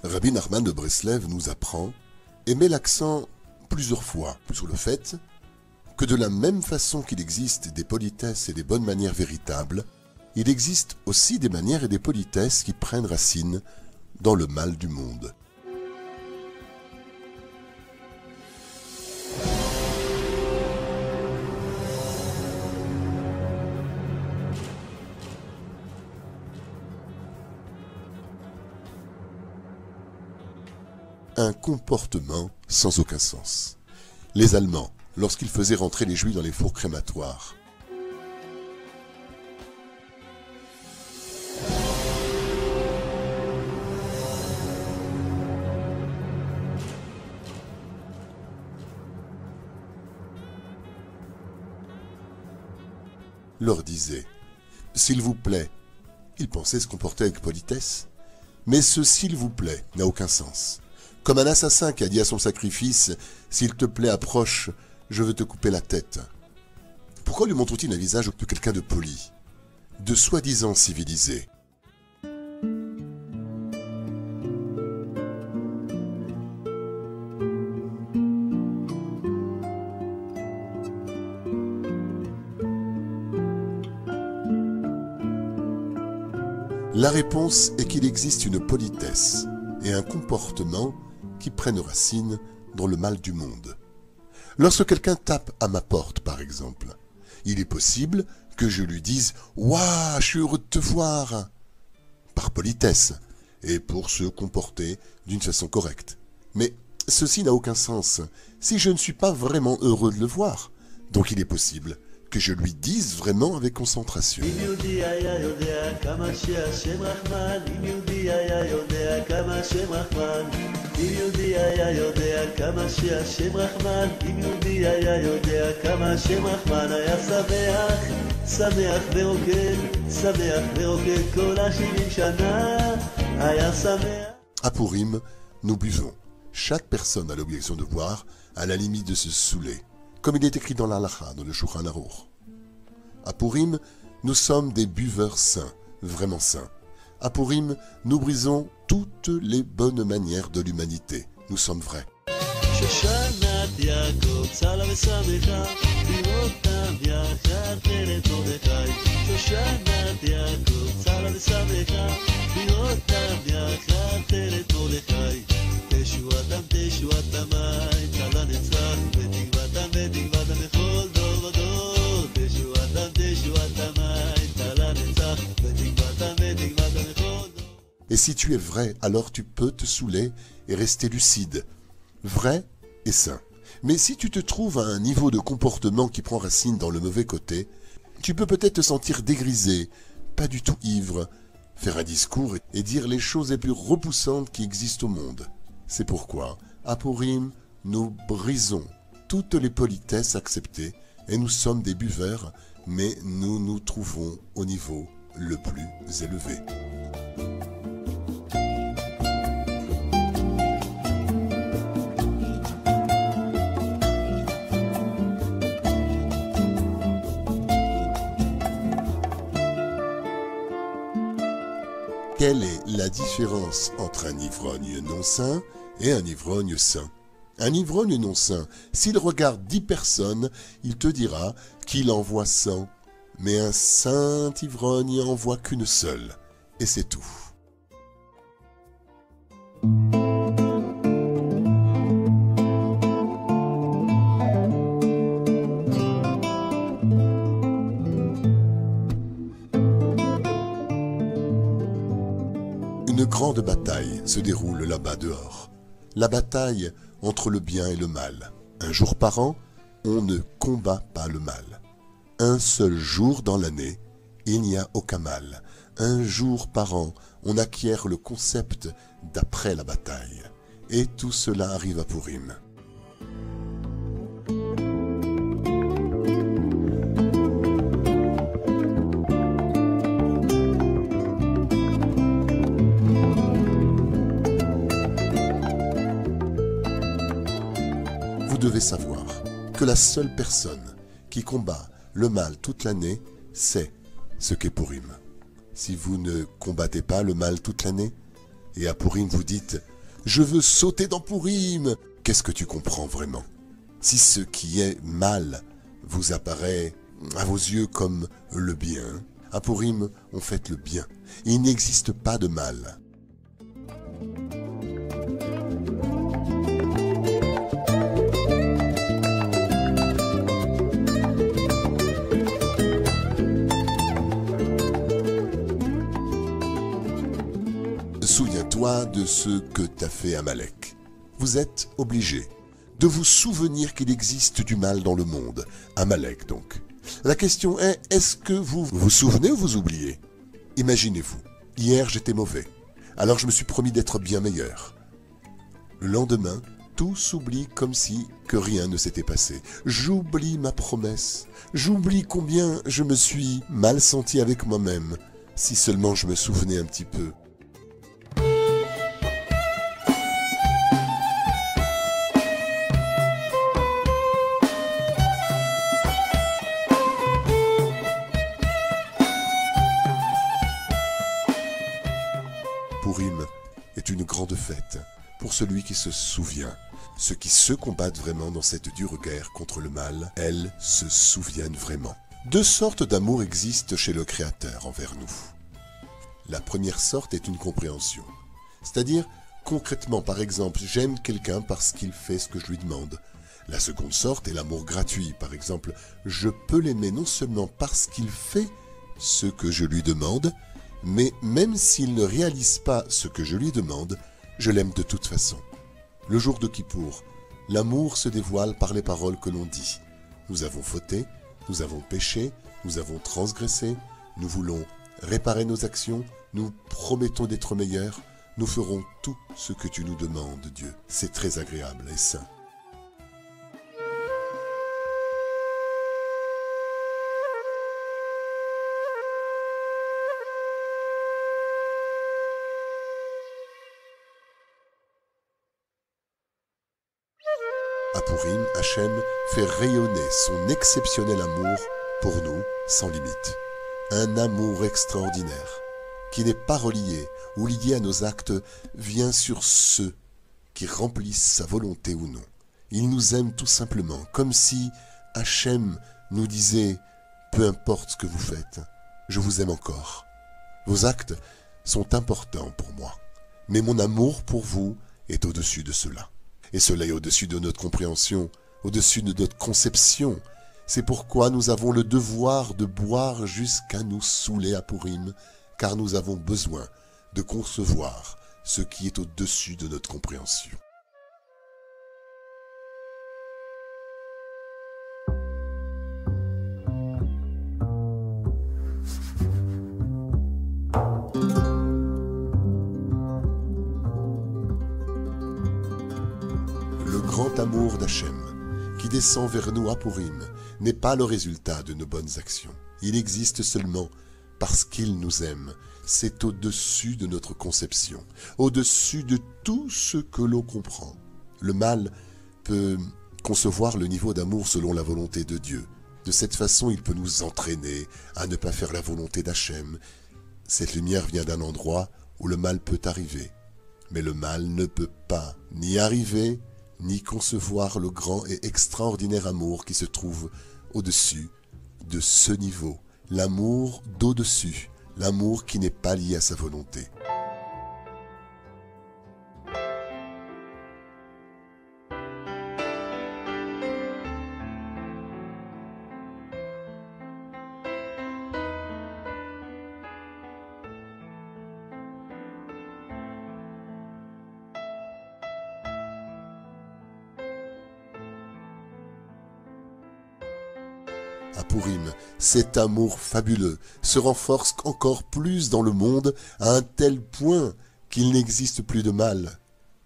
Rabbi Nachman de Breslev nous apprend et met l'accent plusieurs fois sur le fait que de la même façon qu'il existe des politesses et des bonnes manières véritables, il existe aussi des manières et des politesses qui prennent racine dans le mal du monde. Un comportement sans aucun sens. Les Allemands, lorsqu'ils faisaient rentrer les Juifs dans les fours crématoires, leur disaient « S'il vous plaît », ils pensaient se comporter avec politesse, mais ce « s'il vous plaît » n'a aucun sens. Comme un assassin qui a dit à son sacrifice « S'il te plaît, approche, je veux te couper la tête ». Pourquoi lui montre-t-il un visage de quelqu'un de poli, de soi-disant civilisé ? La réponse est qu'il existe une politesse et un comportement qui prennent racine dans le mal du monde. Lorsque quelqu'un tape à ma porte, par exemple, il est possible que je lui dise « Ouah, je suis heureux de te voir !» par politesse et pour se comporter d'une façon correcte. Mais ceci n'a aucun sens si je ne suis pas vraiment heureux de le voir. Donc il est possible que je lui dise vraiment avec concentration. À Purim, nous buvons. Chaque personne a l'obligation de boire à la limite de se saouler, comme il est écrit dans l'Halacha, dans le Shulchan Aruch. À Purim, nous sommes des buveurs saints, vraiment saints. À Purim, nous brisons toutes les bonnes manières de l'humanité. Nous sommes vrais. Et si tu es vrai, alors tu peux te saouler et rester lucide, vrai et sain. Mais si tu te trouves à un niveau de comportement qui prend racine dans le mauvais côté, tu peux peut-être te sentir dégrisé, pas du tout ivre, faire un discours et dire les choses les plus repoussantes qui existent au monde. C'est pourquoi, à Purim, nous brisons toutes les politesses acceptées et nous sommes des buveurs, mais nous nous trouvons au niveau le plus élevé. Quelle est la différence entre un ivrogne non sain et un ivrogne sain? Un ivrogne non sain, s'il regarde 10 personnes, il te dira qu'il en voit 100. Mais un saint ivrogne en voit qu'une seule. Et c'est tout. Une grande bataille se déroule là-bas dehors. La bataille entre le bien et le mal. Un jour par an, on ne combat pas le mal. Un seul jour dans l'année, il n'y a aucun mal. Un jour par an, on acquiert le concept d'après la bataille. Et tout cela arrive à Purim. Vous devez savoir que la seule personne qui combat le mal toute l'année sait ce qu'est Purim. Si vous ne combattez pas le mal toute l'année, Et à Pourim, vous dites « Je veux sauter dans Pourim !» Qu'est-ce que tu comprends vraiment? Si ce qui est mal vous apparaît à vos yeux comme le bien, à Pourim, on fête le bien. Il n'existe pas de mal. Souviens-toi de ce que t'a fait Amalek. Vous êtes obligé de vous souvenir qu'il existe du mal dans le monde. Amalek donc. La question est, est-ce que vous vous souvenez ou vous oubliez? Imaginez-vous, hier j'étais mauvais, alors je me suis promis d'être bien meilleur. Le lendemain, tout s'oublie comme si que rien ne s'était passé. J'oublie ma promesse, j'oublie combien je me suis mal senti avec moi-même, si seulement je me souvenais un petit peu. Pourim est une grande fête pour celui qui se souvient. Ceux qui se combattent vraiment dans cette dure guerre contre le mal, elles se souviennent vraiment. Deux sortes d'amour existent chez le Créateur envers nous. La première sorte est une compréhension. C'est-à-dire, concrètement, par exemple, j'aime quelqu'un parce qu'il fait ce que je lui demande. La seconde sorte est l'amour gratuit. Par exemple, je peux l'aimer non seulement parce qu'il fait ce que je lui demande, mais même s'il ne réalise pas ce que je lui demande, je l'aime de toute façon. Le jour de Kippour, l'amour se dévoile par les paroles que l'on dit. Nous avons fauté, nous avons péché, nous avons transgressé, nous voulons réparer nos actions, nous promettons d'être meilleurs, nous ferons tout ce que tu nous demandes, Dieu. C'est très agréable et saint. À Pourim, Hachem fait rayonner son exceptionnel amour pour nous sans limite. Un amour extraordinaire qui n'est pas relié ou lié à nos actes vient sur ceux qui remplissent sa volonté ou non. Il nous aime tout simplement, comme si Hachem nous disait « Peu importe ce que vous faites, je vous aime encore. Vos actes sont importants pour moi, mais mon amour pour vous est au-dessus de cela. » Et cela est au-dessus de notre compréhension, au-dessus de notre conception. C'est pourquoi nous avons le devoir de boire jusqu'à nous saouler à Pourim, car nous avons besoin de concevoir ce qui est au-dessus de notre compréhension. Le grand amour d'Hachem, qui descend vers nous à Pourim, n'est pas le résultat de nos bonnes actions. Il existe seulement parce qu'il nous aime. C'est au-dessus de notre conception, au-dessus de tout ce que l'on comprend. Le mal peut concevoir le niveau d'amour selon la volonté de Dieu. De cette façon, il peut nous entraîner à ne pas faire la volonté d'Hachem. Cette lumière vient d'un endroit où le mal peut arriver. Mais le mal ne peut pas ni arriver, ni concevoir le grand et extraordinaire amour qui se trouve au-dessus de ce niveau. L'amour d'au-dessus, l'amour qui n'est pas lié à sa volonté. À Pourim, cet amour fabuleux se renforce encore plus dans le monde à un tel point qu'il n'existe plus de mal.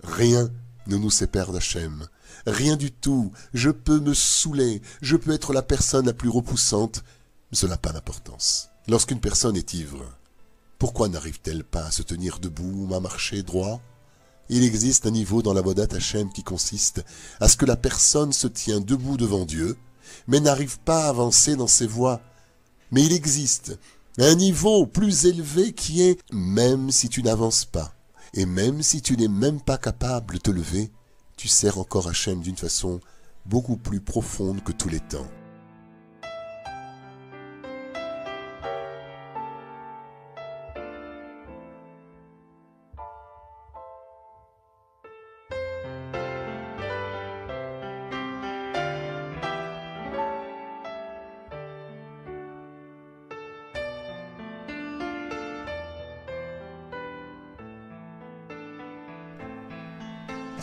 Rien ne nous sépare d'Hachem. Rien du tout. Je peux me saouler, je peux être la personne la plus repoussante, mais cela n'a pas d'importance. Lorsqu'une personne est ivre, pourquoi n'arrive-t-elle pas à se tenir debout ou à marcher droit? Il existe un niveau dans la Vodat Hachem qui consiste à ce que la personne se tient debout devant Dieu, mais n'arrive pas à avancer dans ses voies. Mais il existe un niveau plus élevé qui est « même si tu n'avances pas, Et même si tu n'es même pas capable de te lever, tu sers encore Hachem d'une façon beaucoup plus profonde que tous les temps.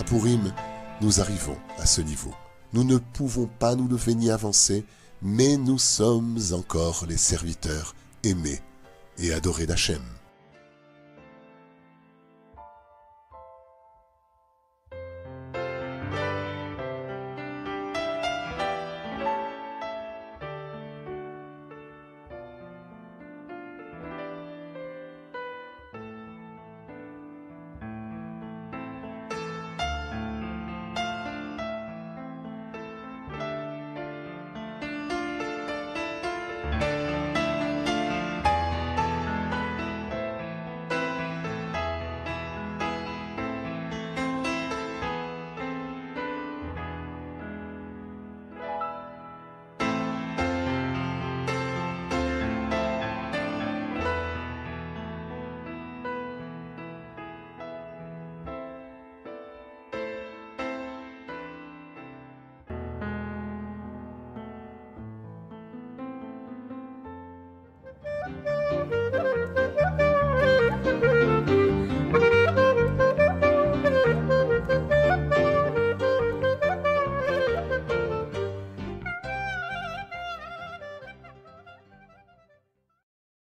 À Pourim, nous arrivons à ce niveau. Nous ne pouvons pas nous lever ni avancer, mais nous sommes encore les serviteurs aimés et adorés d'Hachem.